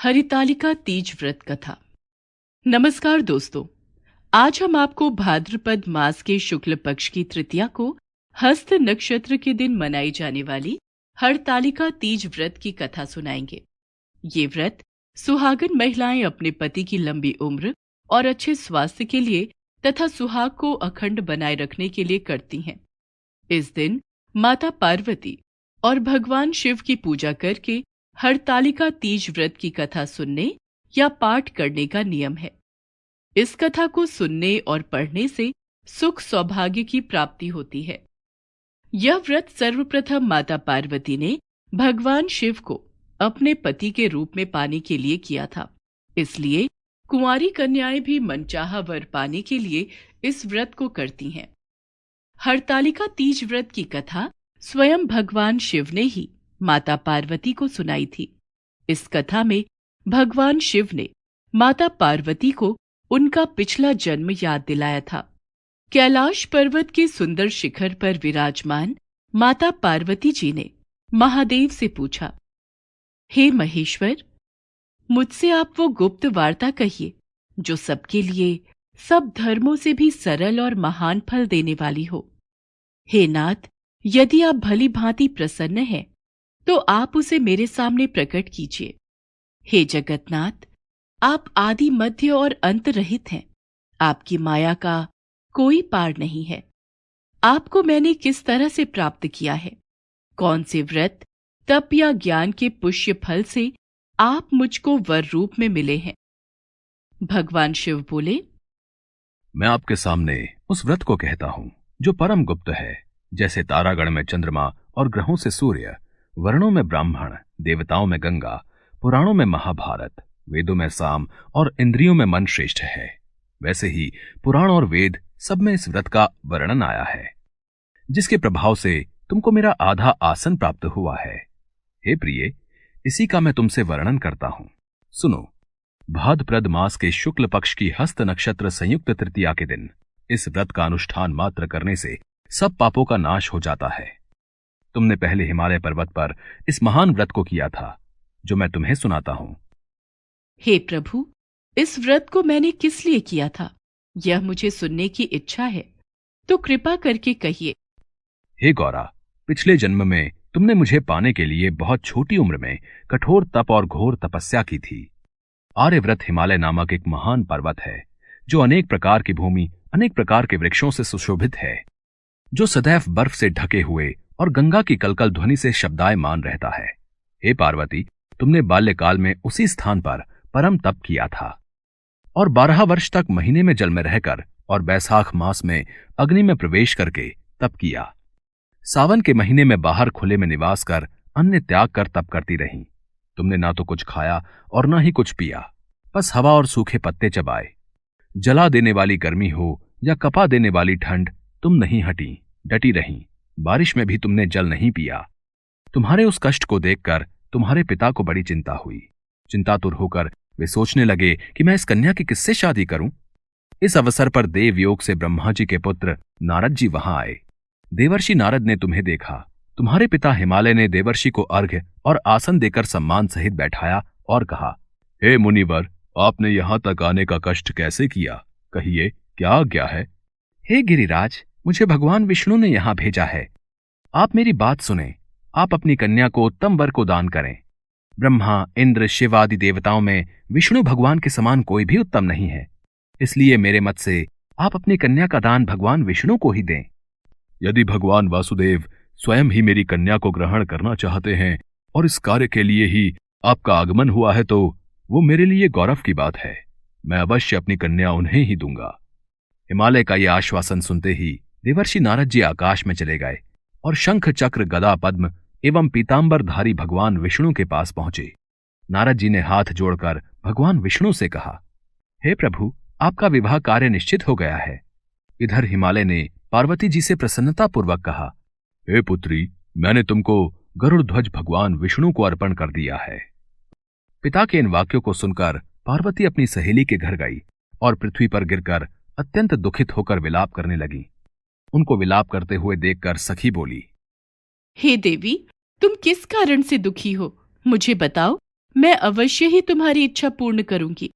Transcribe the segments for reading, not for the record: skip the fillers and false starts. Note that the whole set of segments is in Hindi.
हरितालिका तीज व्रत कथा। नमस्कार दोस्तों, आज हम आपको भाद्रपद मास के शुक्ल पक्ष की तृतीया को हस्त नक्षत्र के दिन मनाई जाने वाली हरतालिका तीज व्रत की कथा सुनाएंगे। ये व्रत सुहागन महिलाएं अपने पति की लंबी उम्र और अच्छे स्वास्थ्य के लिए तथा सुहाग को अखंड बनाए रखने के लिए करती हैं। इस दिन माता पार्वती और भगवान शिव की पूजा करके हरतालिका तीज व्रत की कथा सुनने या पाठ करने का नियम है। इस कथा को सुनने और पढ़ने से सुख सौभाग्य की प्राप्ति होती है। यह व्रत सर्वप्रथम माता पार्वती ने भगवान शिव को अपने पति के रूप में पाने के लिए किया था। इसलिए कुंवारी कन्याएं भी मनचाहा वर पाने के लिए इस व्रत को करती हैं। हरतालिका तीज व्रत की कथा स्वयं भगवान शिव ने ही माता पार्वती को सुनाई थी। इस कथा में भगवान शिव ने माता पार्वती को उनका पिछला जन्म याद दिलाया था। कैलाश पर्वत के सुंदर शिखर पर विराजमान माता पार्वती जी ने महादेव से पूछा, हे महेश्वर, मुझसे आप वो गुप्त वार्ता कहिए जो सबके लिए, सब धर्मों से भी सरल और महान फल देने वाली हो। हे नाथ, यदि आप भली भांति प्रसन्न हैं तो आप उसे मेरे सामने प्रकट कीजिए। हे जगन्नाथ, आप आदि मध्य और अंत रहित हैं। आपकी माया का कोई पार नहीं है। आपको मैंने किस तरह से प्राप्त किया है? कौन से व्रत, तप या ज्ञान के पुष्य फल से आप मुझको वर रूप में मिले हैं? भगवान शिव बोले, मैं आपके सामने उस व्रत को कहता हूं जो परम गुप्त है। जैसे तारागण में चंद्रमा और ग्रहों से सूर्य, वर्णों में ब्राह्मण, देवताओं में गंगा, पुराणों में महाभारत, वेदों में साम और इंद्रियों में मन श्रेष्ठ है, वैसे ही पुराण और वेद सब में इस व्रत का वर्णन आया है, जिसके प्रभाव से तुमको मेरा आधा आसन प्राप्त हुआ है। हे प्रिय, इसी का मैं तुमसे वर्णन करता हूं। सुनो। भाद्रपद मास के शुक्ल पक्ष की हस्त नक्षत्र संयुक्त तृतीया के दिन इस व्रत का अनुष्ठान मात्र करने से सब पापों का नाश हो जाता है। तुमने पहले हिमालय पर्वत पर इस महान व्रत को किया था, जो मैं तुम्हें सुनाता हूं। हे प्रभु, इस व्रत को मैंने किस लिए किया था, यह मुझे सुनने की इच्छा है, तो कृपा करके कहिए। हे गौरा, पिछले जन्म में तुमने मुझे पाने के लिए बहुत छोटी उम्र में कठोर तप और घोर तपस्या की थी। आर्यव्रत हिमालय नामक एक महान पर्वत है, जो अनेक प्रकार की भूमि, अनेक प्रकार के वृक्षों से सुशोभित है, जो सदैव बर्फ से ढके हुए और गंगा की कलकल ध्वनि से शब्दायमान रहता है। हे पार्वती, तुमने बाल्यकाल में उसी स्थान पर परम तप किया था और 12 वर्ष तक महीने में जल में रहकर और बैसाख मास में अग्नि में प्रवेश करके तप किया। सावन के महीने में बाहर खुले में निवास कर अन्न त्याग कर तप करती रहीं। तुमने ना तो कुछ खाया और ना ही कुछ पिया, बस हवा और सूखे पत्ते चबाए। जला देने वाली गर्मी हो या कपा देने वाली ठंड, तुम नहीं हटी, डटी रहीं। बारिश में भी तुमने जल नहीं पिया। तुम्हारे उस कष्ट को देखकर तुम्हारे पिता को बड़ी चिंता हुई। चिंतातुर होकर वे सोचने लगे कि मैं इस कन्या की किससे शादी करूं। इस अवसर पर देवयोग से ब्रह्मा जी के पुत्र नारद जी वहां आए। देवर्षि नारद ने तुम्हें देखा। तुम्हारे पिता हिमालय ने देवर्षि को अर्घ्य और आसन देकर सम्मान सहित बैठाया और कहा, हे मुनिवर, आपने यहां तक आने का कष्ट कैसे किया? कहिए, क्या आज्ञा है? हे गिरिराज, मुझे भगवान विष्णु ने यहां भेजा है। आप मेरी बात सुने। आप अपनी कन्या को उत्तम वर को दान करें। ब्रह्मा, इंद्र, शिव आदि देवताओं में विष्णु भगवान के समान कोई भी उत्तम नहीं है। इसलिए मेरे मत से आप अपनी कन्या का दान भगवान विष्णु को ही दें। यदि भगवान वासुदेव स्वयं ही मेरी कन्या को ग्रहण करना चाहते हैं और इस कार्य के लिए ही आपका आगमन हुआ है, तो वो मेरे लिए गौरव की बात है। मैं अवश्य अपनी कन्या उन्हें ही दूंगा। हिमालय का यह आश्वासन सुनते ही देवर्षि नारद जी आकाश में चले गए और शंख, चक्र, गदा, पद्म एवं पीतांबरधारी भगवान विष्णु के पास पहुंचे। नारद जी ने हाथ जोड़कर भगवान विष्णु से कहा, हे प्रभु, आपका विवाह कार्य निश्चित हो गया है। इधर हिमालय ने पार्वती जी से प्रसन्नतापूर्वक कहा, हे पुत्री, मैंने तुमको गरुड़ ध्वज भगवान विष्णु को अर्पण कर दिया है। पिता के इन वाक्यों को सुनकर पार्वती अपनी सहेली के घर गई और पृथ्वी पर गिरकर अत्यंत दुखित होकर विलाप करने लगी। उनको विलाप करते हुए देखकर सखी बोली, हे देवी, तुम किस कारण से दुखी हो? मुझे बताओ, मैं अवश्य ही तुम्हारी इच्छा पूर्ण करूंगी।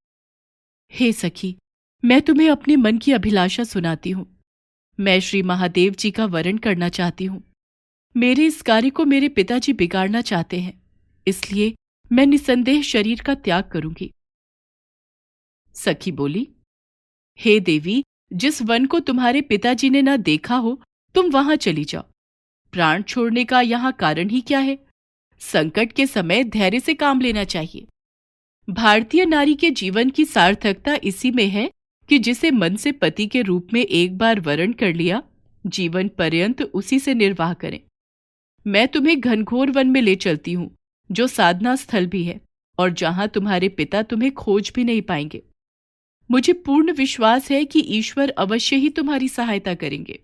हे सखी, मैं तुम्हें अपने मन की अभिलाषा सुनाती हूँ। मैं श्री महादेव जी का वरण करना चाहती हूँ। मेरे इस कार्य को मेरे पिताजी बिगाड़ना चाहते हैं, इसलिए मैं निसंदेह शरीर का त्याग करूंगी। सखी बोली, हे देवी, जिस वन को तुम्हारे पिताजी ने न देखा हो, तुम वहां चली जाओ। प्राण छोड़ने का यहाँ कारण ही क्या है? संकट के समय धैर्य से काम लेना चाहिए। भारतीय नारी के जीवन की सार्थकता इसी में है कि जिसे मन से पति के रूप में एक बार वरण कर लिया, जीवन पर्यंत उसी से निर्वाह करें। मैं तुम्हें घनघोर वन में ले चलती हूँ, जो साधना स्थल भी है और जहां तुम्हारे पिता तुम्हें खोज भी नहीं पाएंगे। मुझे पूर्ण विश्वास है कि ईश्वर अवश्य ही तुम्हारी सहायता करेंगे।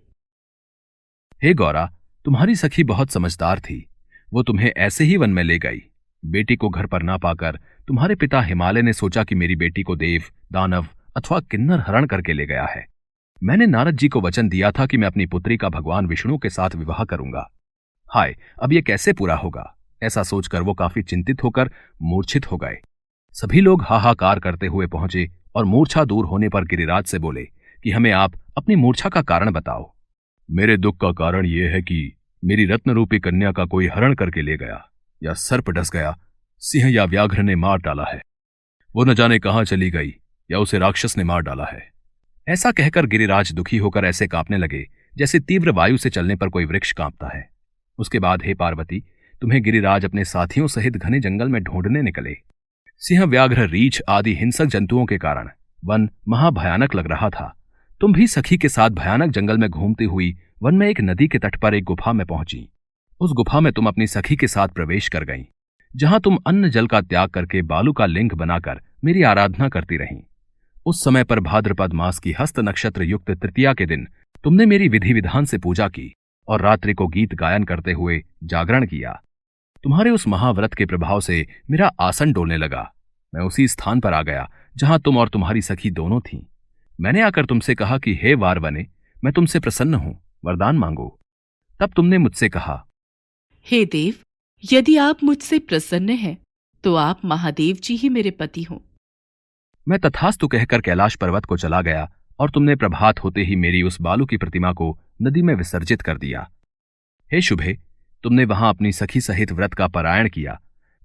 हे गौरा, तुम्हारी सखी बहुत समझदार थी। वो तुम्हें ऐसे ही वन में ले गई। बेटी को घर पर ना पाकर तुम्हारे पिता हिमालय ने सोचा कि मेरी बेटी को देव, दानव अथवा किन्नर हरण करके ले गया है। मैंने नारद जी को वचन दिया था कि मैं अपनी पुत्री का भगवान विष्णु के साथ विवाह करूंगा। हाय, अब ये कैसे पूरा होगा? ऐसा सोचकर वो काफी चिंतित होकर मूर्छित हो गए। सभी लोग हाहाकार करते हुए पहुंचे और मूर्छा दूर होने पर गिरिराज से बोले कि हमें आप अपनी मूर्छा का कारण बताओ। मेरे दुख का कारण यह है कि मेरी रत्न रूपी कन्या का कोई हरण करके ले गया, या सर्प डस गया, सिंह या व्याघ्र ने मार डाला है। वो न जाने कहां चली गई, या उसे राक्षस ने मार डाला है। ऐसा कहकर गिरिराज दुखी होकर ऐसे कांपने लगे जैसे तीव्र वायु से चलने पर कोई वृक्ष कांपता है। उसके बाद हे पार्वती, तुम्हें गिरिराज अपने साथियों सहित घने जंगल में ढूंढने निकले। सिंह, व्याघ्र, रीछ आदि हिंसक जंतुओं के कारण वन महाभयानक लग रहा था। तुम भी सखी के साथ भयानक जंगल में घूमती हुई वन में एक नदी के तट पर एक गुफा में पहुंची। उस गुफा में तुम अपनी सखी के साथ प्रवेश कर गईं, जहां तुम अन्न जल का त्याग करके बालू का लिंग बनाकर मेरी आराधना करती रहीं। उस समय पर भाद्रपद मास की हस्त नक्षत्र युक्त तृतीया के दिन तुमने मेरी विधि विधान से पूजा की और रात्रि को गीत गायन करते हुए जागरण किया। तुम्हारे उस महाव्रत के प्रभाव से मेरा आसन डोलने लगा। मैं उसी स्थान पर आ गया जहां तुम और तुम्हारी सखी दोनों थीं। मैंने आकर तुमसे कहा कि हे वारवने, मैं तुमसे प्रसन्न हूं, वरदान मांगो। तब तुमने मुझसे कहा, हे देव, यदि आप मुझसे प्रसन्न हैं, तो आप महादेव जी ही मेरे पति हों। मैं तथास्तु कहकर कैलाश पर्वत को चला गया और तुमने प्रभात होते ही मेरी उस बालू की प्रतिमा को नदी में विसर्जित कर दिया। हे शुभे, तुमने वहां अपनी सखी सहित व्रत का पारायण किया।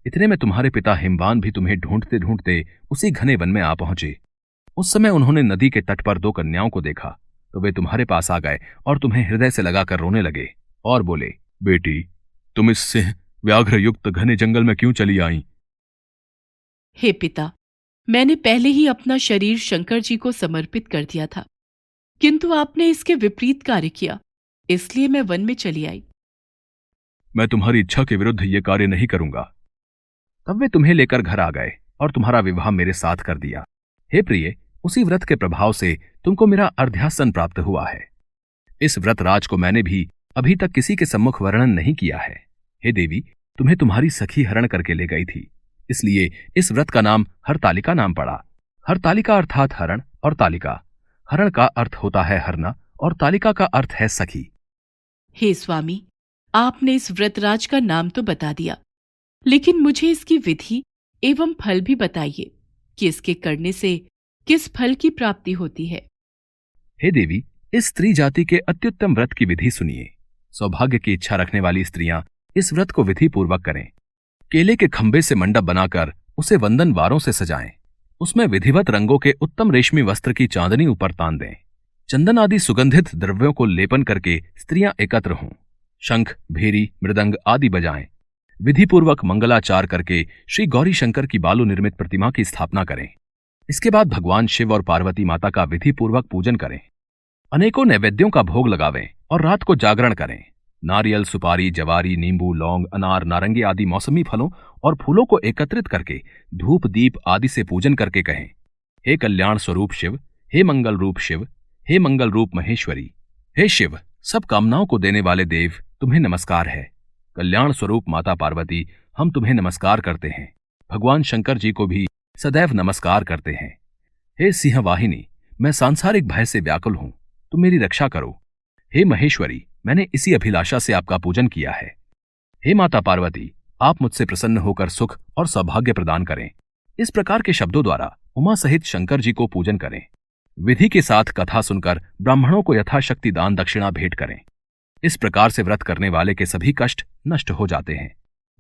इतने में तुम्हारे पिता हिमवान भी तुम्हें ढूंढते ढूंढते उसी घने वन में आ पहुंचे। उस समय उन्होंने नदी के तट पर दो कन्याओं को देखा तो वे तुम्हारे पास आ गए और तुम्हें हृदय से लगाकर रोने लगे और बोले, बेटी, तुम इस सिंह व्याघ्र युक्त घने जंगल में क्यों चली आई? हे पिता, मैंने पहले ही अपना शरीर शंकर जी को समर्पित कर दिया था, किंतु आपने इसके विपरीत कार्य किया, इसलिए मैं वन में चली आई। मैं तुम्हारी इच्छा के विरुद्ध ये कार्य नहीं करूंगा। तब वे तुम्हें लेकर घर आ गए और तुम्हारा विवाह मेरे साथ कर दिया। हे प्रिय, उसी व्रत के प्रभाव से तुमको मेरा अर्ध्यासन प्राप्त हुआ है। इस व्रत राज को मैंने भी अभी तक किसी के सम्मुख वर्णन नहीं किया है। हे देवी, तुम्हें तुम्हारी सखी हरण करके ले गई थी, इसलिए इस व्रत का नाम हरतालिका नाम पड़ा। हरतालिका अर्थात हरण और तालिका। हरण का अर्थ होता है हरना और तालिका का अर्थ है सखी। हे स्वामी, आपने इस व्रतराज का नाम तो बता दिया, लेकिन मुझे इसकी विधि एवं फल भी बताइए कि इसके करने से किस फल की प्राप्ति होती है। हे देवी, इस स्त्री जाति के अत्युत्तम व्रत की विधि सुनिए। सौभाग्य की इच्छा रखने वाली स्त्रियां इस व्रत को विधि पूर्वक करें। केले के खंभे से मंडप बनाकर उसे वंदन वारों से सजाएं। उसमें विधिवत रंगों के उत्तम रेशमी वस्त्र की चांदनी ऊपर तान दें। चंदन आदि सुगंधित द्रव्यों को लेपन करके स्त्रियां एकत्र हों। शंख, भेरी, मृदंग आदि बजाएं। विधिपूर्वक मंगलाचार करके श्री गौरी शंकर की बालू निर्मित प्रतिमा की स्थापना करें। इसके बाद भगवान शिव और पार्वती माता का विधिपूर्वक पूजन करें। अनेकों नैवेद्यों का भोग लगावें और रात को जागरण करें। नारियल, सुपारी, जवारी, नींबू, लौंग, अनार, नारंगी आदि मौसमी फलों और फूलों को एकत्रित करके धूप दीप आदि से पूजन करके कहें, हे कल्याण स्वरूप शिव, हे मंगल रूप शिव, हे मंगल रूप महेश्वरी, हे शिव, सब कामनाओं को देने वाले देव, तुम्हें नमस्कार है। कल्याण स्वरूप माता पार्वती, हम तुम्हें नमस्कार करते हैं। भगवान शंकर जी को भी सदैव नमस्कार करते हैं। हे सिंह वाहिनी, मैं सांसारिक भय से व्याकुल हूं, तुम मेरी रक्षा करो। हे महेश्वरी, मैंने इसी अभिलाषा से आपका पूजन किया है। हे माता पार्वती, आप मुझसे प्रसन्न होकर सुख और सौभाग्य प्रदान करें। इस प्रकार के शब्दों द्वारा उमा सहित शंकर जी को पूजन करें। विधि के साथ कथा सुनकर ब्राह्मणों को यथाशक्ति दान दक्षिणा भेंट करें। इस प्रकार से व्रत करने वाले के सभी कष्ट नष्ट हो जाते हैं।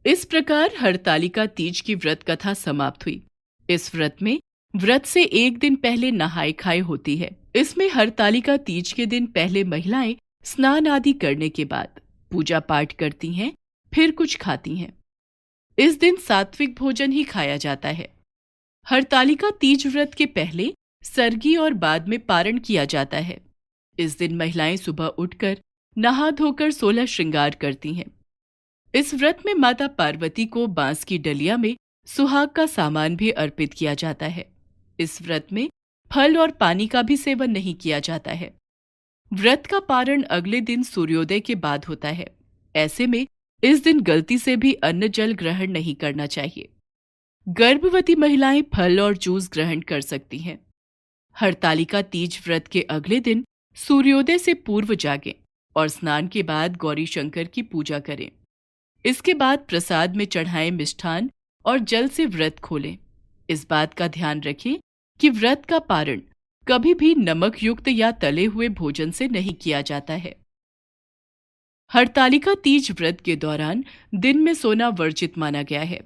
इस प्रकार हरतालिका तीज की व्रत कथा समाप्त हुई। इस व्रत में व्रत से एक दिन पहले नहाय खाए होती है। इसमें हरतालिका तीज के दिन पहले महिलाएं स्नान आदि करने के बाद पूजा पाठ करती हैं, फिर कुछ खाती हैं। इस दिन सात्विक भोजन ही खाया जाता है। हरतालिका तीज व्रत के पहले सरगी और बाद में पारण किया जाता है। इस दिन महिलाएं सुबह उठकर नहा धोकर 16 श्रृंगार करती हैं। इस व्रत में माता पार्वती को बांस की डलिया में सुहाग का सामान भी अर्पित किया जाता है। इस व्रत में फल और पानी का भी सेवन नहीं किया जाता है। व्रत का पारण अगले दिन सूर्योदय के बाद होता है। ऐसे में इस दिन गलती से भी अन्न जल ग्रहण नहीं करना चाहिए। गर्भवती महिलाएं फल और जूस ग्रहण कर सकती हैं। हरतालिका तीज व्रत के अगले दिन सूर्योदय से पूर्व जागें और स्नान के बाद गौरी शंकर की पूजा करें। इसके बाद प्रसाद में चढ़ाएं मिष्ठान और जल से व्रत खोलें। इस बात का ध्यान रखें कि व्रत का पारण कभी भी नमक युक्त या तले हुए भोजन से नहीं किया जाता है। हरतालिका तीज व्रत के दौरान दिन में सोना वर्जित माना गया है।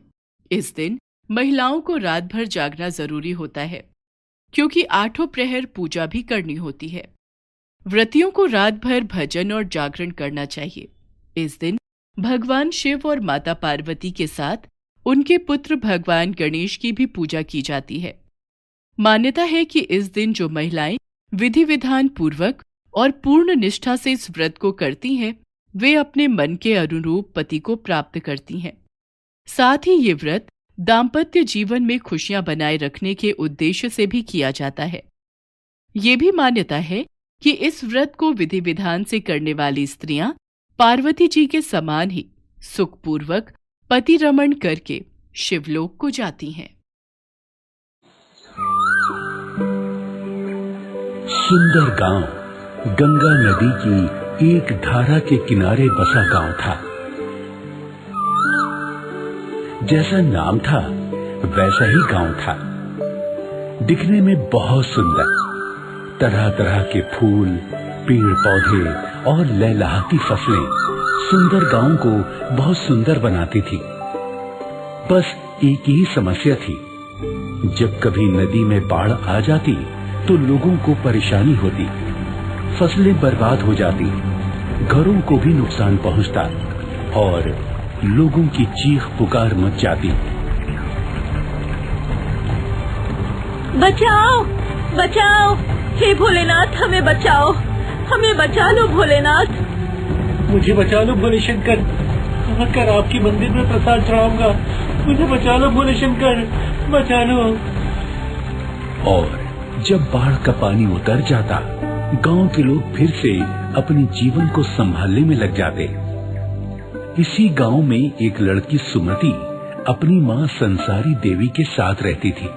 इस दिन महिलाओं को रात भर जागना जरूरी होता है, क्योंकि 8 प्रहर पूजा भी करनी होती है। व्रतियों को रात भर भजन और जागरण करना चाहिए। इस दिन भगवान शिव और माता पार्वती के साथ उनके पुत्र भगवान गणेश की भी पूजा की जाती है। मान्यता है कि इस दिन जो महिलाएं विधि विधान पूर्वक और पूर्ण निष्ठा से इस व्रत को करती हैं, वे अपने मन के अनुरूप पति को प्राप्त करती हैं। साथ ही ये व्रत दाम्पत्य जीवन में खुशियां बनाए रखने के उद्देश्य से भी किया जाता है। ये भी मान्यता है कि इस व्रत को विधि विधान से करने वाली स्त्रियां पार्वती जी के समान ही सुखपूर्वक पति रमण करके शिवलोक को जाती हैं। सुंदर गांव गंगा नदी की एक धारा के किनारे बसा गांव था। जैसा नाम था वैसा ही गांव था। दिखने में बहुत सुंदर, तरह तरह के फूल, पेड़ पौधे और लहलहाती फसलें सुंदर गांव को बहुत सुंदर बनाती थी। बस एक ही समस्या थी, जब कभी नदी में बाढ़ आ जाती तो लोगों को परेशानी होती, फसलें बर्बाद हो जाती, घरों को भी नुकसान पहुंचता और लोगों की चीख पुकार मच जाती। बचाओ बचाओ, हे भोलेनाथ हमें बचाओ, हमें बचा लो भोलेनाथ। मुझे बचा लो भोले शंकर, आकर आपके मंदिर में प्रसाद चढ़ाऊंगा। मुझे बचा लो भोले शंकर, बचा लो। और जब बाढ़ का पानी उतर जाता, गांव के लोग फिर से अपने जीवन को संभालने में लग जाते। इसी गांव में एक लड़की सुमति अपनी मां संसारी देवी के साथ रहती थी।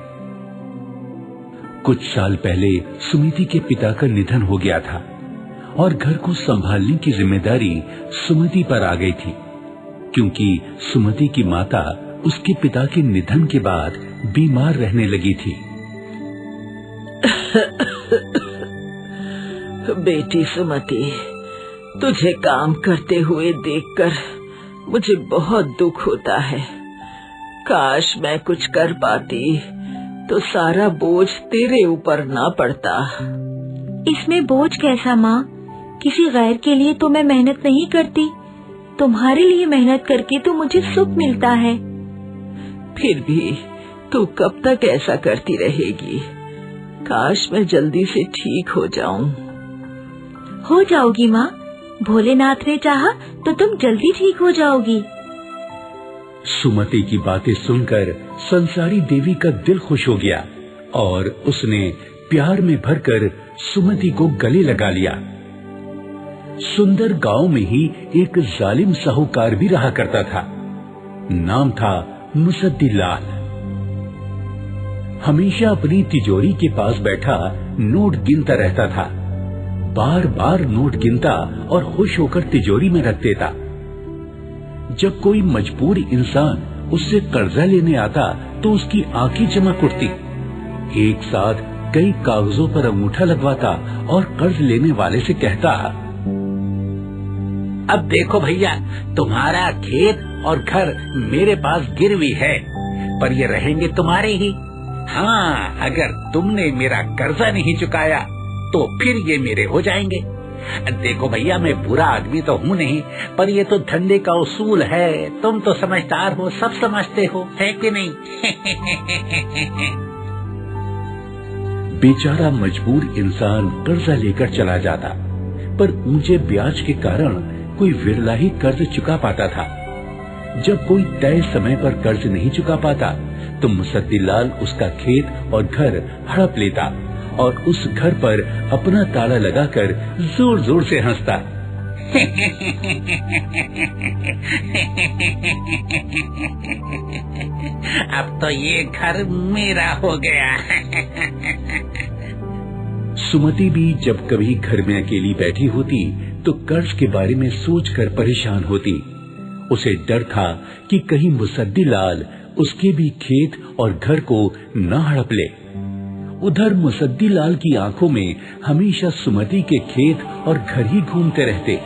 कुछ साल पहले सुमति के पिता का निधन हो गया था और घर को संभालने की जिम्मेदारी सुमति पर आ गई थी, क्योंकि सुमति की माता उसके पिता के निधन के बाद बीमार रहने लगी थी। बेटी सुमति, तुझे काम करते हुए देखकर मुझे बहुत दुख होता है। काश मैं कुछ कर पाती तो सारा बोझ तेरे ऊपर ना पड़ता। इसमें बोझ कैसा माँ? किसी गैर के लिए तो मैं मेहनत नहीं करती, तुम्हारे लिए मेहनत करके तो मुझे सुख मिलता है। फिर भी तू कब तक ऐसा करती रहेगी? काश मैं जल्दी से ठीक हो जाऊं। हो जाओगी माँ, भोलेनाथ ने चाहा तो तुम जल्दी ठीक हो जाओगी। सुमति की बातें सुनकर संसारी देवी का दिल खुश हो गया और उसने प्यार में भरकर सुमति को गले लगा लिया। सुंदर गांव में ही एक जालिम साहूकार भी रहा करता था। नाम था मुसद्दीलाल। हमेशा अपनी तिजोरी के पास बैठा नोट गिनता रहता था। बार बार नोट गिनता और खुश होकर तिजोरी में रख देता। जब कोई मजबूर इंसान उससे कर्जा लेने आता तो उसकी आंखें चमक उठती। एक साथ कई कागजों पर अंगूठा लगवाता और कर्ज लेने वाले से कहता, अब देखो भैया, तुम्हारा खेत और घर मेरे पास गिरवी है, पर ये रहेंगे तुम्हारे ही। हाँ, अगर तुमने मेरा कर्जा नहीं चुकाया तो फिर ये मेरे हो जाएंगे। देखो भैया, मैं बुरा आदमी तो हूँ नहीं, पर ये तो धंधे का उसूल है। तुम तो समझदार हो, सब समझते हो, है कि नहीं? बेचारा मजबूर इंसान कर्जा लेकर चला जाता, पर ऊंचे ब्याज के कारण कोई विरला ही कर्ज चुका पाता था। जब कोई तय समय पर कर्ज नहीं चुका पाता तो मुसद्दीलाल उसका खेत और घर हड़प लेता और उस घर पर अपना ताला लगाकर जोर जोर से हंसता। अब तो ये घर मेरा हो गया। सुमति भी जब कभी घर में अकेली बैठी होती तो कर्ज के बारे में सोचकर परेशान होती। उसे डर था कि कहीं मुसद्दीलाल उसके भी खेत और घर को न हड़प ले। उधर मुसद्दीलाल की आंखों में हमेशा सुमति के खेत और घर ही घूमते रहते।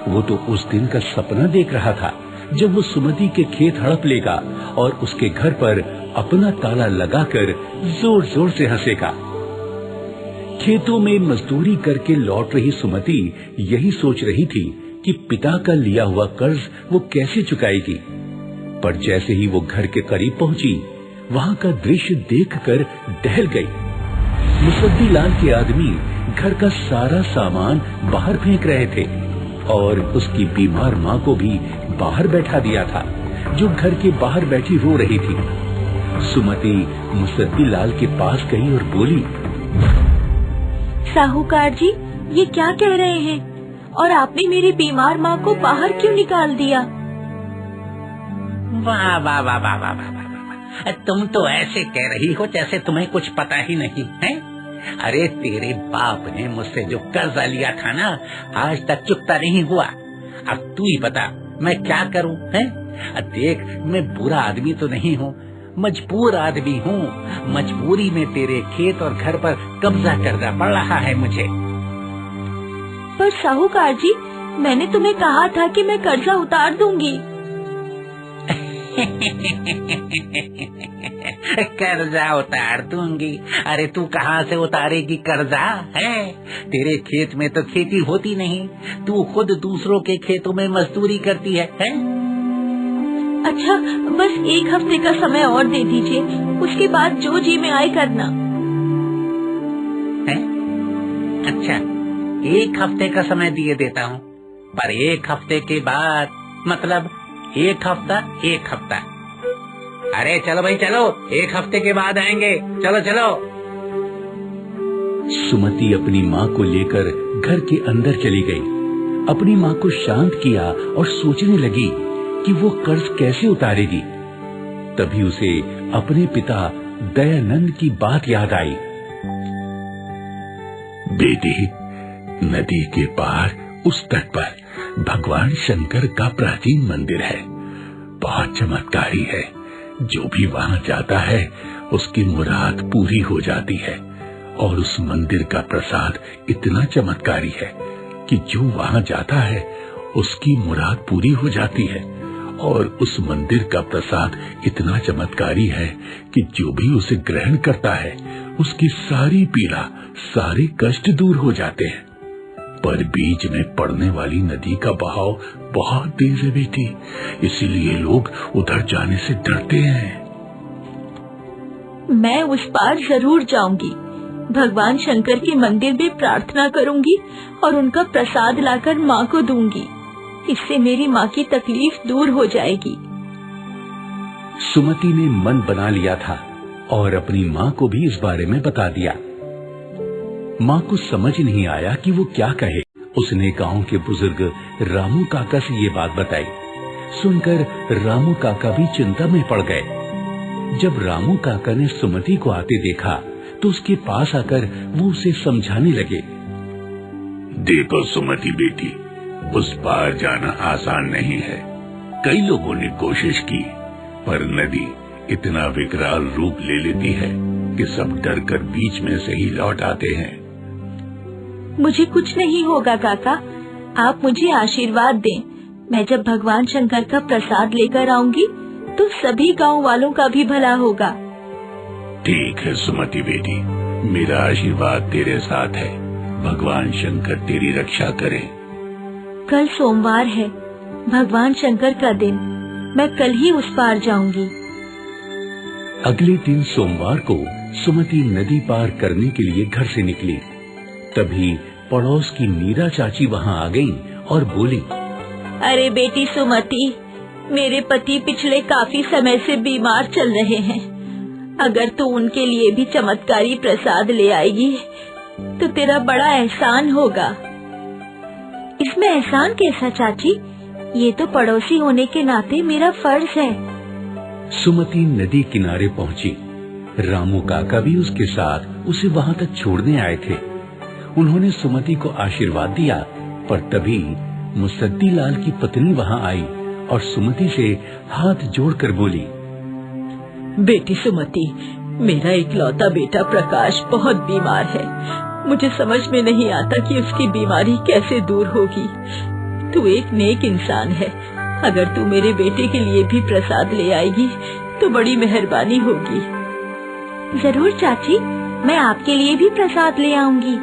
वो तो उस दिन का सपना देख रहा था जब वो सुमति के खेत हड़प लेगा और उसके घर पर अपना ताला लगाकर जोर जोर से हंसेगा। खेतों में मजदूरी करके लौट रही सुमति यही सोच रही थी कि पिता का लिया हुआ कर्ज वो कैसे चुकाएगी। पर जैसे ही वो घर के करीब पहुंची, वहाँ का दृश्य देखकर दहल गई। मुसद्दीलाल के आदमी घर का सारा सामान बाहर फेंक रहे थे और उसकी बीमार माँ को भी बाहर बैठा दिया था, जो घर के बाहर बैठी रो रही थी। सुमति मुसद्दीलाल के पास गई और बोली, साहूकार जी, ये क्या कह रहे हैं? और आपने मेरी बीमार माँ को बाहर क्यों निकाल दिया? वाह वाह वाह वाह वाह वाह, तुम तो ऐसे कह रही हो जैसे तुम्हें कुछ पता ही नहीं है। अरे तेरे बाप ने मुझसे जो कर्जा लिया था ना, आज तक चुकता नहीं हुआ। अब तू ही बता मैं क्या करूं? है देख, मैं बुरा आदमी तो नहीं हूँ, मजबूर आदमी हूँ। मजबूरी में तेरे खेत और घर पर कब्जा करना पड़ रहा है मुझे। पर साहूकार जी, मैंने तुम्हें कहा था कि मैं कर्जा उतार दूंगी। कर्जा उतार दूंगी? अरे तू कहाँ से उतारेगी कर्जा? है तेरे खेत में तो खेती होती नहीं, तू खुद दूसरों के खेतों में मजदूरी करती है? अच्छा, बस 1 हफ्ते का समय और दे दीजिए, उसके बाद जो जी में आए करना। है? अच्छा, 1 हफ्ते का समय दिए देता हूँ, पर 1 हफ्ते के बाद मतलब 1 हफ्ता 1 हफ्ता। अरे चलो भाई चलो, 1 हफ्ते के बाद आएंगे, चलो चलो। सुमति अपनी माँ को लेकर घर के अंदर चली गई। अपनी माँ को शांत किया और सोचने लगी कि वो कर्ज कैसे उतारेगी। तभी उसे अपने पिता दयानंद की बात याद आई। बेटी, नदी के पार उस तट पर भगवान शंकर का प्राचीन मंदिर है, बहुत चमत्कारी है। जो भी वहाँ जाता है उसकी मुराद पूरी हो जाती है, और उस मंदिर का प्रसाद इतना चमत्कारी है कि जो वहाँ जाता है उसकी मुराद पूरी हो जाती है। और उस मंदिर का प्रसाद इतना चमत्कारी है कि जो भी उसे ग्रहण करता है उसकी सारी पीड़ा, सारे कष्ट दूर हो जाते हैं। पर बीच में पड़ने वाली नदी का बहाव बहुत तेज है बेटी, इसीलिए लोग उधर जाने से डरते हैं। मैं उस पार जरूर जाऊंगी, भगवान शंकर के मंदिर में प्रार्थना करूंगी और उनका प्रसाद लाकर माँ को दूंगी। इससे मेरी माँ की तकलीफ दूर हो जाएगी। सुमति ने मन बना लिया था और अपनी माँ को भी इस बारे में बता दिया। माँ को समझ नहीं आया कि वो क्या कहे। उसने गांव के बुजुर्ग रामू काका से ये बात बताई। सुनकर रामू काका भी चिंता में पड़ गए। जब रामू काका ने सुमति को आते देखा तो उसके पास आकर वो उसे समझाने लगे। देखो सुमति बेटी, उस पार जाना आसान नहीं है। कई लोगों ने कोशिश की, पर नदी इतना विकराल रूप ले लेती है कि सब डर कर बीच में से ही लौट आते हैं। मुझे कुछ नहीं होगा काका, आप मुझे आशीर्वाद दें। मैं जब भगवान शंकर का प्रसाद लेकर आऊंगी तो सभी गांव वालों का भी भला होगा। ठीक है सुमति बेटी, मेरा आशीर्वाद तेरे साथ है। भगवान शंकर तेरी रक्षा करें। कल सोमवार है, भगवान शंकर का दिन। मैं कल ही उस पार जाऊंगी। अगले दिन सोमवार को सुमति नदी पार करने के लिए घर से निकली। तभी पड़ोस की मीरा चाची वहां आ गईं और बोली, अरे बेटी सुमति, मेरे पति पिछले काफी समय से बीमार चल रहे हैं। अगर तू उनके लिए भी चमत्कारी प्रसाद ले आएगी तो तेरा बड़ा एहसान होगा। इसमें एहसान कैसा चाची? ये तो पड़ोसी होने के नाते मेरा फर्ज है। सुमति नदी किनारे पहुंची। रामू काका भी उसके साथ उसे वहां तक छोड़ने आए थे। उन्होंने सुमति को आशीर्वाद दिया, पर तभी मुसद्दी लाल की पत्नी वहां आई और सुमति से हाथ जोड़कर बोली, बेटी सुमति, मेरा इकलौता बेटा प्रकाश बहुत बीमार है। मुझे समझ में नहीं आता कि उसकी बीमारी कैसे दूर होगी। तू एक नेक इंसान है। अगर तू मेरे बेटे के लिए भी प्रसाद ले आएगी तो बड़ी मेहरबानी होगी। जरूर चाची, मैं आपके लिए भी प्रसाद ले आऊंगी।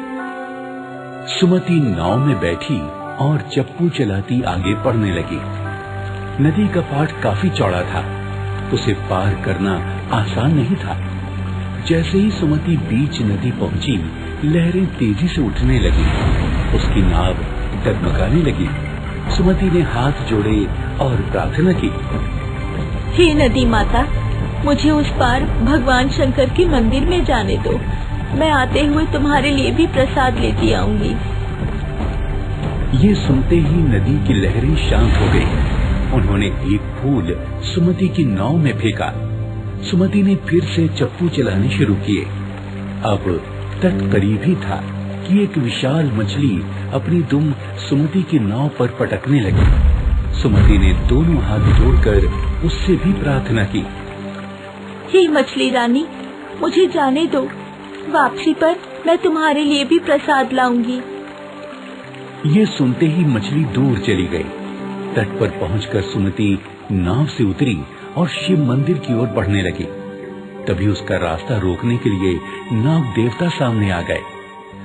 सुमति नाव में बैठी और चप्पू चलाती आगे बढ़ने लगी। नदी का पाट काफी चौड़ा था, उसे पार करना आसान नहीं था। जैसे ही सुमति बीच नदी पहुंची, लहरें तेजी से उठने लगी। उसकी नाव डगमगाने लगी। सुमति ने हाथ जोड़े और प्रार्थना की, हे नदी माता, मुझे उस पार भगवान शंकर के मंदिर में जाने दो। मैं आते हुए तुम्हारे लिए भी प्रसाद लेती आऊंगी। ये सुनते ही नदी की लहरें शांत हो गई। उन्होंने एक फूल सुमति की नाव में फेंका। सुमति ने फिर से चप्पू चलाने शुरू किए। अब तट करीब ही था कि एक विशाल मछली अपनी दुम सुमति की नाव पर पटकने लगी। सुमति ने दोनों हाथ जोड़कर उससे भी प्रार्थना की, हे मछली रानी, मुझे जाने दो। वापसी पर मैं तुम्हारे लिए भी प्रसाद लाऊंगी। ये सुनते ही मछली दूर चली गई। तट पर पहुंचकर सुमति नाव से उतरी और शिव मंदिर की ओर बढ़ने लगी। तभी उसका रास्ता रोकने के लिए नाग देवता सामने आ गए।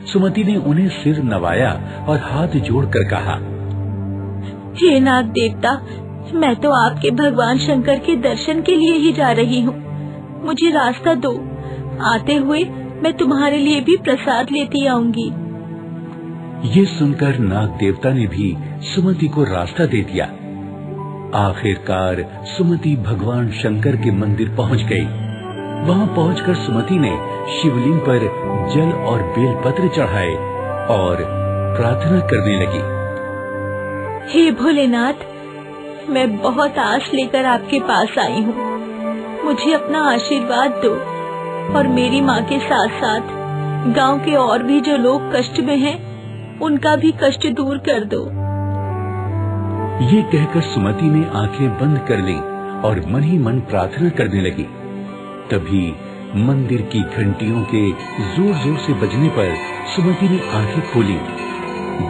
सुमति ने उन्हें सिर नवाया और हाथ जोड़कर कहा, हे नाग देवता, मैं तो आपके भगवान शंकर के दर्शन के लिए ही जा रही हूँ। मुझे रास्ता दो। आते हुए मैं तुम्हारे लिए भी प्रसाद लेती आऊंगी। ये सुनकर नाग देवता ने भी सुमति को रास्ता दे दिया। आखिरकार सुमति भगवान शंकर के मंदिर पहुंच गई। वहां पहुंचकर सुमति ने शिवलिंग पर जल और बेलपत्र चढ़ाए और प्रार्थना करने लगी, हे भोलेनाथ, मैं बहुत आस लेकर आपके पास आई हूँ। मुझे अपना आशीर्वाद दो और मेरी माँ के साथ साथ गांव के और भी जो लोग कष्ट में हैं, उनका भी कष्ट दूर कर दो। ये कहकर सुमति ने आंखें बंद कर ली और मन ही मन प्रार्थना करने लगी। तभी मंदिर की घंटियों के जोर जोर से बजने पर सुमति ने आंखें खोली।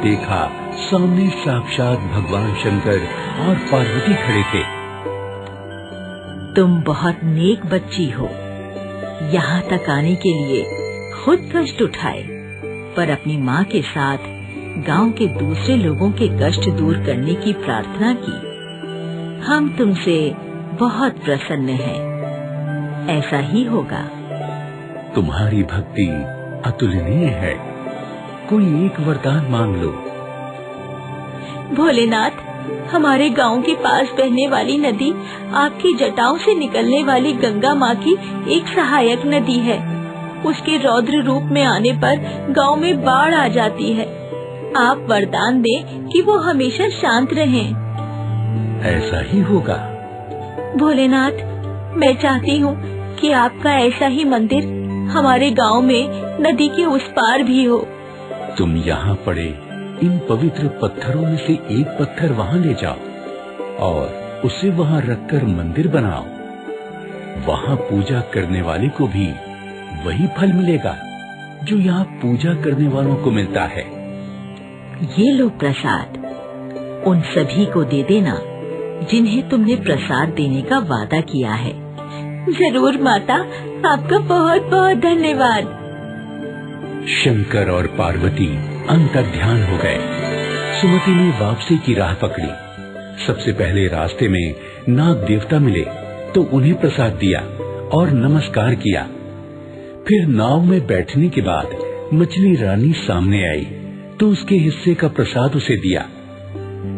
देखा सामने साक्षात भगवान शंकर और पार्वती खड़े थे। तुम बहुत नेक बच्ची हो। यहाँ तक आने के लिए खुद कष्ट उठाए, पर अपनी माँ के साथ गांव के दूसरे लोगों के कष्ट दूर करने की प्रार्थना की। हम तुमसे बहुत प्रसन्न हैं। ऐसा ही होगा। तुम्हारी भक्ति अतुलनीय है। कोई एक वरदान मांग लो। भोलेनाथ, हमारे गांव के पास बहने वाली नदी आपकी जटाओं से निकलने वाली गंगा माँ की एक सहायक नदी है। उसके रौद्र रूप में आने पर गांव में बाढ़ आ जाती है। आप वरदान दें कि वो हमेशा शांत रहें। ऐसा ही होगा। भोलेनाथ, मैं चाहती हूँ कि आपका ऐसा ही मंदिर हमारे गांव में नदी के उस पार भी हो। तुम यहाँ पड़े इन पवित्र पत्थरों में से एक पत्थर वहाँ ले जाओ और उसे वहां रखकर मंदिर बनाओ। वहां पूजा करने वाले को भी वही फल मिलेगा जो यहाँ पूजा करने वालों को मिलता है। ये लो प्रसाद, उन सभी को दे देना जिन्हें तुमने प्रसाद देने का वादा किया है। जरूर माता, आपका बहुत बहुत धन्यवाद। शंकर और पार्वती अंतर्ध्यान हो गए। सुमति ने वापसी की राह पकड़ी। सबसे पहले रास्ते में नाग देवता मिले तो उन्हें प्रसाद दिया और नमस्कार किया। फिर नाव में बैठने के बाद मछली रानी सामने आई तो उसके हिस्से का प्रसाद उसे दिया।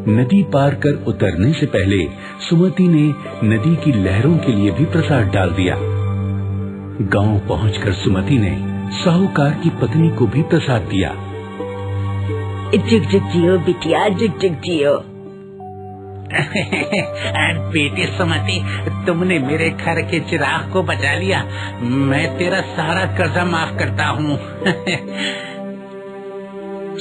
नदी पार कर उतरने से पहले सुमति ने नदी की लहरों के लिए भी प्रसाद डाल दिया। गांव पहुंचकर सुमति ने साहूकार की पत्नी को भी प्रसाद दिया। जुग जुग जियो बिटिया, जुग जुग जियो। बेटी सुमति, तुमने मेरे घर के चिराग को बचा लिया। मैं तेरा सारा कर्जा माफ करता हूँ।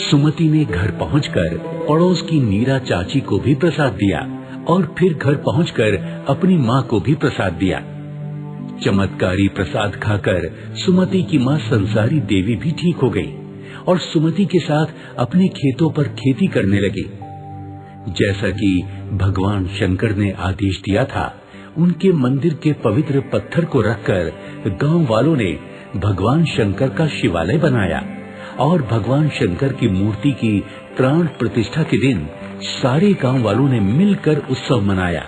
सुमति ने घर पहुंचकर पड़ोस की नीरा चाची को भी प्रसाद दिया और फिर घर पहुंचकर अपनी माँ को भी प्रसाद दिया। चमत्कारी प्रसाद खाकर सुमति की माँ संसारी देवी भी ठीक हो गई और सुमति के साथ अपने खेतों पर खेती करने लगी। जैसा कि भगवान शंकर ने आदेश दिया था, उनके मंदिर के पवित्र पत्थर को रखकर गांव वालों ने भगवान शंकर का शिवालय बनाया और भगवान शंकर की मूर्ति की प्राण प्रतिष्ठा के दिन सारे गांव वालों ने मिलकर उत्सव मनाया।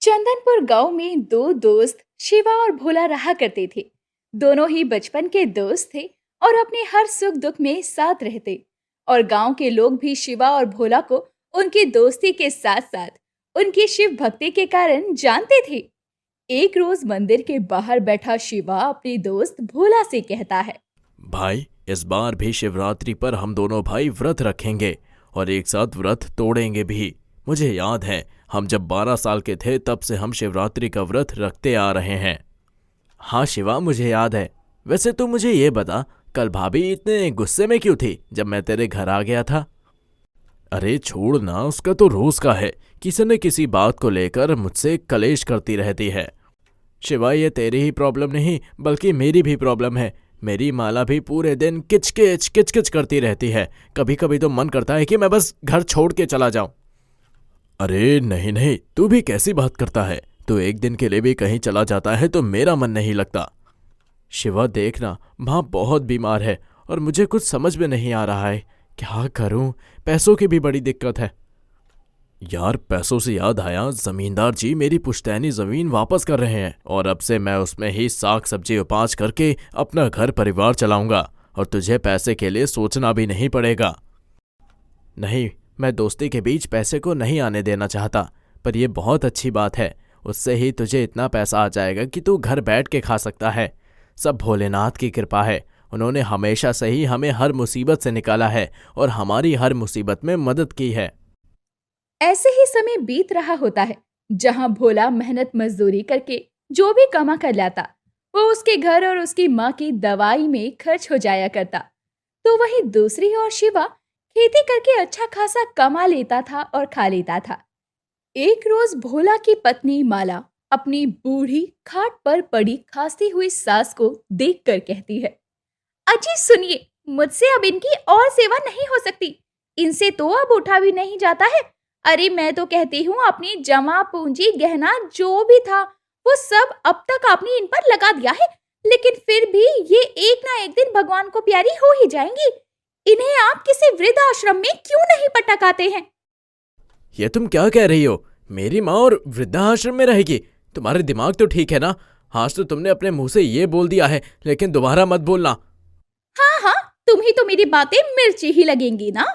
चंदनपुर गांव में दो दोस्त शिवा और भोला रहा करते थे। दोनों ही बचपन के दोस्त थे और अपने हर सुख दुख में साथ रहते और गांव के लोग भी शिवा और भोला को उनकी दोस्ती के साथ साथ उनकी शिव भक्ति के कारण जानते थे। एक रोज मंदिर के बाहर बैठा शिवा अपने दोस्त भोला से कहता है, भाई, इस बार भी शिवरात्रि पर हम दोनों भाई व्रत रखेंगे और एक साथ व्रत तोड़ेंगे भी। मुझे याद है, हम जब 12 साल के थे तब से हम शिवरात्रि का व्रत रखते आ रहे हैं। हाँ शिवा, मुझे याद है। वैसे तू मुझे ये बता, कल भाभी इतने गुस्से में क्यों थी जब मैं तेरे घर आ गया था? अरे छोड़ ना, उसका तो रोज का है, किसी न किसी बात को लेकर मुझसे कलेश करती रहती है। शिवा, ये तेरी ही प्रॉब्लम नहीं बल्कि मेरी भी प्रॉब्लम है। मेरी माला भी पूरे दिन किचकिच किचकिच करती रहती है। कभी कभी तो मन करता है कि मैं बस घर छोड़ के चला जाऊं। अरे नहीं नहीं, तू भी कैसी बात करता है? तू एक दिन के लिए भी कहीं चला जाता है तो मेरा मन नहीं लगता। शिवा देखना, माँ बहुत बीमार है और मुझे कुछ समझ में नहीं आ रहा है, क्या करूं? पैसों की भी बड़ी दिक्कत है। यार, पैसों से याद आया, जमींदार जी मेरी पुश्तैनी जमीन वापस कर रहे हैं और अब से मैं उसमें ही साग सब्जी उपाज करके अपना घर परिवार चलाऊंगा और तुझे पैसे के लिए सोचना भी नहीं पड़ेगा। नहीं, मैं दोस्ती के बीच पैसे को नहीं आने देना चाहता, पर यह बहुत अच्छी बात है। उससे ही तुझे इतना पैसा आ जाएगा कि तू घर बैठ के खा सकता है। सब भोलेनाथ की कृपा है। उन्होंने हमेशा से ही हमें हर मुसीबत से निकाला है और हमारी हर मुसीबत में मदद की है। ऐसे ही समय बीत रहा होता है जहां भोला मेहनत मजदूरी करके जो भी कमा कर लाता वो उसके घर और उसकी माँ की दवाई में खर्च हो जाया करता। तो वहीं दूसरी ओर शिवा खेती करके अच्छा खासा कमा लेता था और खा लेता था। एक रोज भोला की पत्नी माला अपनी बूढ़ी खाट पर पड़ी खांसती हुई सास को देखकर कहती है, अजी सुनिए, मुझसे अब इनकी और सेवा नहीं हो सकती। इनसे तो अब उठा भी नहीं जाता है। अरे मैं तो कहती हूँ अपनी जमा पूंजी गहना जो भी था वो सब अब तक आपने इन पर लगा दिया है, लेकिन फिर भी ये एक ना एक दिन भगवान को प्यारी हो ही जाएंगी। इन्हें आप किसी वृद्ध आश्रम में क्यों नहीं पटकाते हैं? ये तुम क्या कह रही हो? मेरी माँ और वृद्धाश्रम में रहेगी? तुम्हारे दिमाग तो ठीक है ना? आज तो तुमने अपने मुंह से ये बोल दिया है, लेकिन दोबारा मत बोलना। हाँ हाँ, तुम्ही तो मेरी बातें मिर्ची ही लगेंगी ना।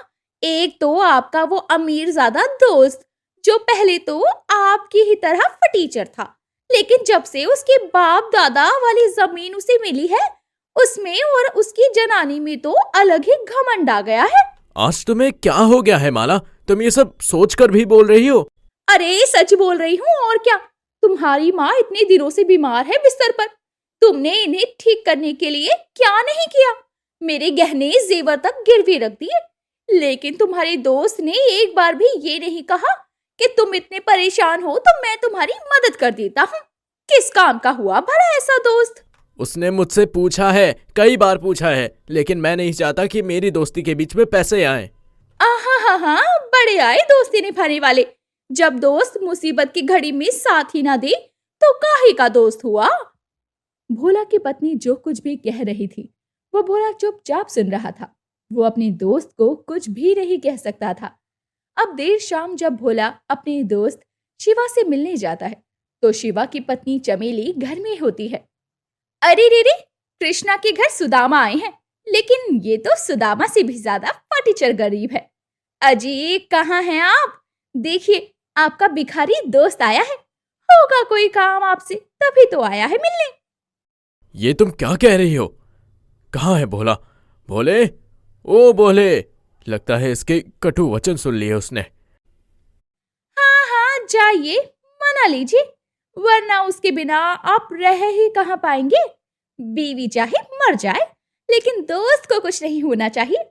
एक तो आपका वो अमीरजादा दोस्त जो पहले तो आपकी ही तरह फटीचर था, लेकिन जब से उसके बाप दादा वाली जमीन उसे मिली है उसमें और उसकी जनानी में तो अलग ही घमंड आ गया है। आज तुम्हें क्या हो गया है माला? तुम ये सब सोचकर भी बोल रही हो? अरे सच बोल रही हूँ और क्या। तुम्हारी माँ इतने दिनों से बीमार है बिस्तर पर। तुमने इन्हें ठीक करने के लिए क्या नहीं किया? मेरे गहने जेवर तक गिरवी रख दिए, लेकिन तुम्हारे दोस्त ने एक बार भी ये नहीं कहा कि तुम इतने परेशान हो तो मैं तुम्हारी मदद कर देता हूँ। किस काम का हुआ भला ऐसा दोस्त? उसने मुझसे पूछा है, कई बार पूछा है, लेकिन मैं नहीं चाहता कि मेरी दोस्ती के बीच में पैसे आए। आहा, बड़े आए दोस्ती निभाने वाले। जब दोस्त मुसीबत की घड़ी में साथ ही ना दे तो काहे का दोस्त हुआ? भोला की पत्नी जो कुछ भी कह रही थी वो भोला चुपचाप सुन रहा था। वो अपने दोस्त को कुछ भी नहीं कह सकता था। अब देर शाम जब भोला अपने दोस्त शिवा से मिलने जाता है तो शिवा की पत्नी चमेली घर में होती है। अरे रे, कृष्णा के घर सुदामा आए हैं, लेकिन ये तो सुदामा से भी ज्यादा फटीचर गरीब है। अजी कहाँ हैं आप? देखिए आपका भिखारी दोस्त आया है, होगा कोई काम आपसे तभी तो आया है मिलने। ये तुम क्या कह रही हो? कहाँ है भोला? भोले, ओ भोले, लगता है इसके कटु वचन सुन लिए उसने। हाँ, जाइए मना लीजिए, वरना उसके बिना आप रह ही कहाँ पाएंगे। बीवी चाहे मर जाए लेकिन दोस्त को कुछ नहीं होना चाहिए।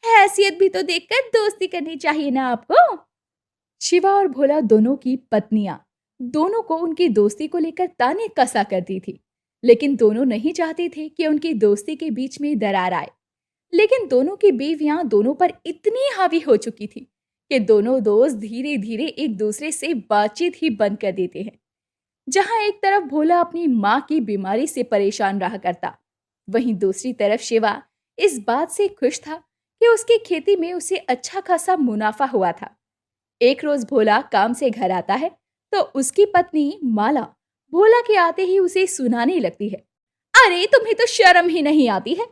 हैसियत भी तो देखकर दोस्ती करनी चाहिए ना आपको। शिवा और भोला दोनों की पत्नियां दोनों को उनकी दोस्ती को लेकर ताने कसा करती थी, लेकिन दोनों नहीं चाहते थे कि उनकी दोस्ती के बीच में दरार आए। लेकिन दोनों की बीवियां दोनों पर इतनी हावी हो चुकी थी कि दोनों दोस्त धीरे धीरे एक दूसरे से बातचीत ही बंद कर देते हैं। जहां एक तरफ भोला अपनी माँ की बीमारी से परेशान रहा करता, वहीं दूसरी तरफ शिवा इस बात से खुश था कि उसकी खेती में उसे अच्छा खासा मुनाफा हुआ था। एक रोज भोला काम से घर आता है तो उसकी पत्नी माला भोला के आते ही उसे सुनाने लगती है, अरे तुम्हें तो शर्म ही नहीं आती है।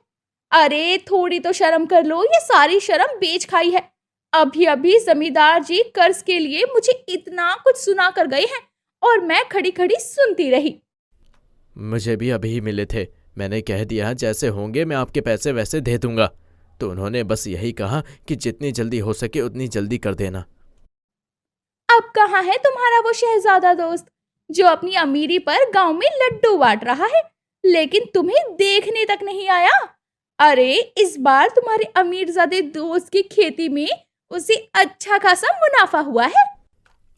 अरे थोड़ी तो शर्म कर लो, ये सारी शर्म बेच खाई है। अभी अभी जमींदार जी कर्ज के लिए मुझे इतना कुछ सुना कर गए हैं और मैं खड़ी खड़ी सुनती रही। मुझे भी अभी ही मिले थे, मैंने कह दिया जैसे होंगे मैं आपके पैसे वैसे दे दूंगा, तो उन्होंने बस यही कहा कि जितनी जल्दी हो सके उतनी जल्दी कर देना। अब कहाँ है तुम्हारा वो शहजादा दोस्त जो अपनी अमीरी पर गांव में लड्डू बांट रहा है, लेकिन तुम्हें देखने तक नहीं आया? अरे इस बार तुम्हारे अमीरजादे दोस्त की खेती में उसे अच्छा खासा मुनाफा हुआ है।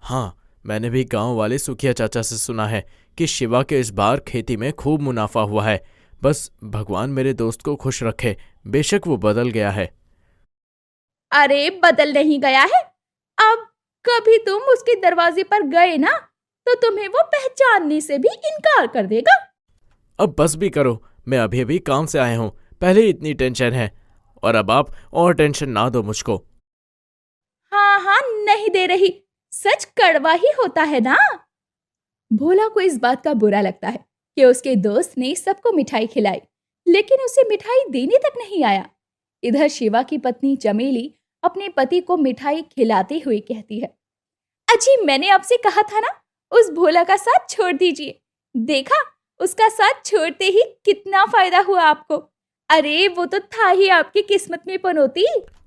हाँ, मैंने भी गांव वाले सुखिया चाचा से सुना है कि शिवा के इस बार खेती में खूब मुनाफा हुआ है। बस भगवान मेरे दोस्त को खुश रखे, बेशक वो बदल गया है। अरे बदल नहीं गया है, अब कभी तुम उसके दरवाजे पर गए ना तो तुम्हें वो पहचानने से भी इनकार कर देगा। अब बस भी करो, मैं अभी अभी काम से आया हूँ, पहले ही इतनी टेंशन है और अब आप और टेंशन ना दो मुझको। हाँ, नहीं दे रही, सच कड़वा ही होता है ना। भोला को इस बात का बुरा लगता है कि उसके दोस्त ने सबको मिठाई खिलाई, लेकिन उसे मिठाई देने तक नहीं आया। इधर शिवा की पत्नी चमेली अपने पति को मिठाई खिलाते हुए कहती है, अजी मैंने आपसे कहा था ना उस भोला का साथ छोड़ दीजिए, देखा उसका साथ छोड़ते ही कितना फायदा हुआ आपको। अरे वो तो था ही आपकी किस्मत में पनौती।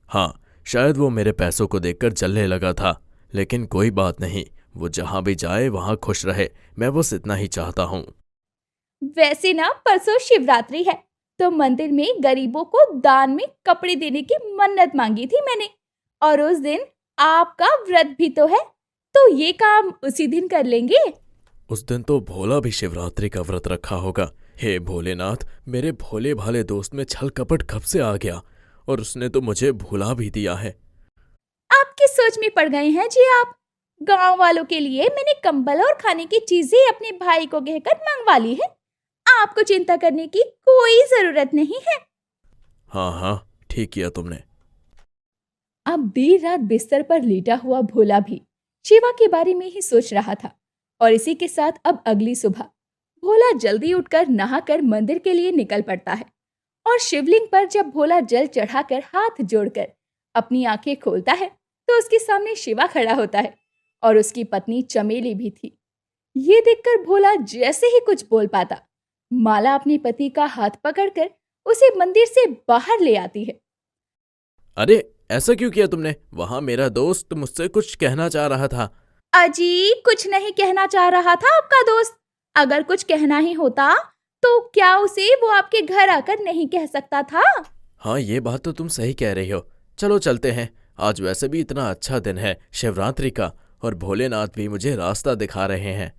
हाँ, शायद वो मेरे पैसों को देखकर जलने लगा था, लेकिन कोई बात नहीं, वो जहां भी जाए वहां खुश रहे, मैं बस इतना ही चाहता हूँ। वैसे ना परसों शिवरात्रि है तो मंदिर में गरीबों को दान में कपड़े देने की मन्नत मांगी थी मैंने, और उस दिन आपका व्रत भी तो है, तो ये काम उसी दिन कर लेंगे। उस दिन तो भोला भी शिवरात्रि का व्रत रखा होगा। हे भोलेनाथ, मेरे भोले भाले दोस्त में छल कपट कब से आ गया और उसने तो मुझे भुला भी दिया है। आप किस सोच में पड़ गए हैं जी आप? गांव वालों के लिए मैंने कंबल और खाने की चीजें अपने भाई को कहकर मंगवा ली है, आपको चिंता करने की कोई जरूरत नहीं है। हाँ, ठीक किया तुमने। अब देर रात बिस्तर पर लेटा हुआ भोला भी शिवा के बारे में ही सोच रहा था, और इसी के साथ अब अगली सुबह भोला जल्दी उठकर नहाकर मंदिर के लिए निकल पड़ता है, और शिवलिंग पर जब भोला जल चढ़ाकर हाथ जोड़कर अपनी आंखें खोलता है तो उसके सामने शिवा खड़ा होता है और उसकी पत्नी चमेली भी थी। ये देखकर भोला जैसे ही कुछ बोल पाता, माला अपने पति का हाथ पकड़कर उसे मंदिर से बाहर ले आती है। अरे ऐसा क्यों किया तुमने? वहां मेरा दोस्त मुझसे कुछ कहना चाह रहा था। अजी कुछ नहीं कहना चाह रहा था आपका दोस्त, अगर कुछ कहना ही होता तो क्या उसे वो आपके घर आकर नहीं कह सकता था? हाँ, ये बात तो तुम सही कह रही हो। चलो चलते हैं, आज वैसे भी इतना अच्छा दिन है शिवरात्रि का, और भोलेनाथ भी मुझे रास्ता दिखा रहे हैं।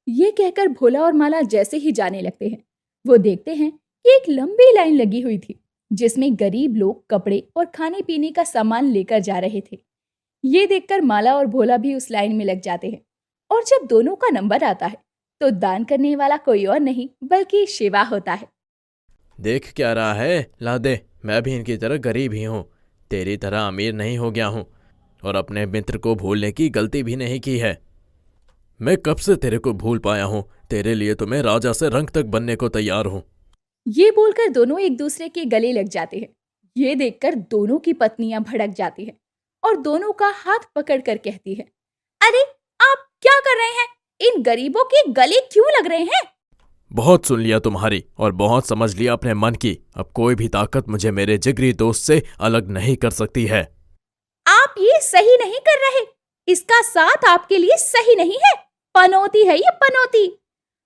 ये कहकर भोला और माला जैसे ही जाने लगते हैं, वो देखते हैं कि एक लंबी लाइन लगी हुई थी जिसमें गरीब लोग कपड़े और खाने पीने का सामान लेकर जा रहे थे। ये देखकर माला और भोला भी उस लाइन में लग जाते हैं और जब दोनों का नंबर आता है तो दान करने वाला कोई और नहीं बल्कि शिवा होता है। देख क्या रहा है, ला दे। मैं भी इनकी तरह गरीब ही हूँ, तेरी तरह अमीर नहीं हो गया हूँ, और अपने मित्र को भूलने की गलती भी नहीं की है। मैं कब से तेरे को भूल पाया हूँ, तेरे लिए तो मैं राजा से रंग तक बनने को तैयार हूँ। ये बोलकर दोनों एक दूसरे के गले लग जाते हैं। ये देखकर दोनों की पत्नियां भड़क जाती हैं और दोनों का हाथ पकड़कर कहती है, अरे आप क्या कर रहे हैं? इन गरीबों के गले क्यों लग रहे हैं? बहुत सुन लिया तुम्हारी और बहुत समझ लिया अपने मन की। अब कोई भी ताकत मुझे मेरे जिगरी दोस्त से अलग नहीं कर सकती है। आप ये सही नहीं कर रहे। इसका साथ आपके लिए सही नहीं है। पनौती है ये, पनौती।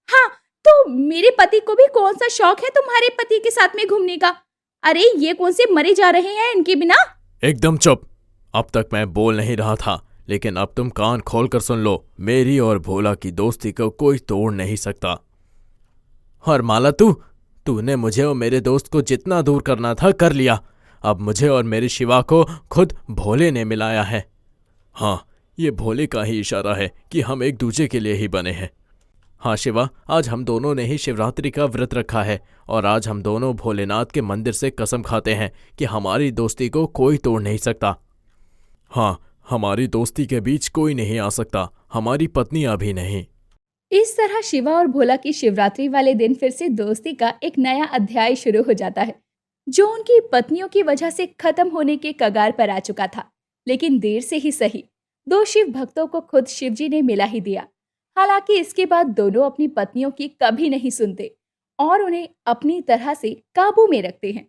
हाँ, तो मेरे पति को भी कौन सा शौक है तुम्हारे पति के साथ में घूमने का? अरे ये कौन से मरे जा रहे हैं इनके बिना। एकदम चुप। अब तक मैं बोल नहीं रहा था, लेकिन अब तुम कान खोलकर सुन लो। मेरी और भोला की दोस्ती को कोई तोड़ नहीं सकता। और माला, तूने मुझे और मेरे दोस्त को जितना दूर करना था कर लिया। अब मुझे और मेरे शिवा को खुद भोले ने मिलाया है। हाँ, ये भोले का ही इशारा है कि हम एक दूसरे के लिए ही बने हैं। हाँ शिवा, आज हम दोनों ने ही शिवरात्रि का व्रत रखा है और आज हम दोनों भोलेनाथ के मंदिर से कसम खाते हैं कि हमारी दोस्ती को कोई तोड़ नहीं सकता। हाँ, हमारी दोस्ती के बीच कोई नहीं आ सकता, हमारी पत्नियां भी नहीं। इस तरह शिवा और भोला की शिवरात्रि वाले दिन फिर से दोस्ती का एक नया अध्याय शुरू हो जाता है, जो उनकी पत्नियों की वजह से खत्म होने के कगार पर आ चुका था। लेकिन देर से ही सही, दो शिव भक्तों को खुद शिवजी ने मिला ही दिया। हालांकि इसके बाद दोनों अपनी पत्नियों की कभी नहीं सुनते और उन्हें अपनी तरह से काबू में रखते हैं।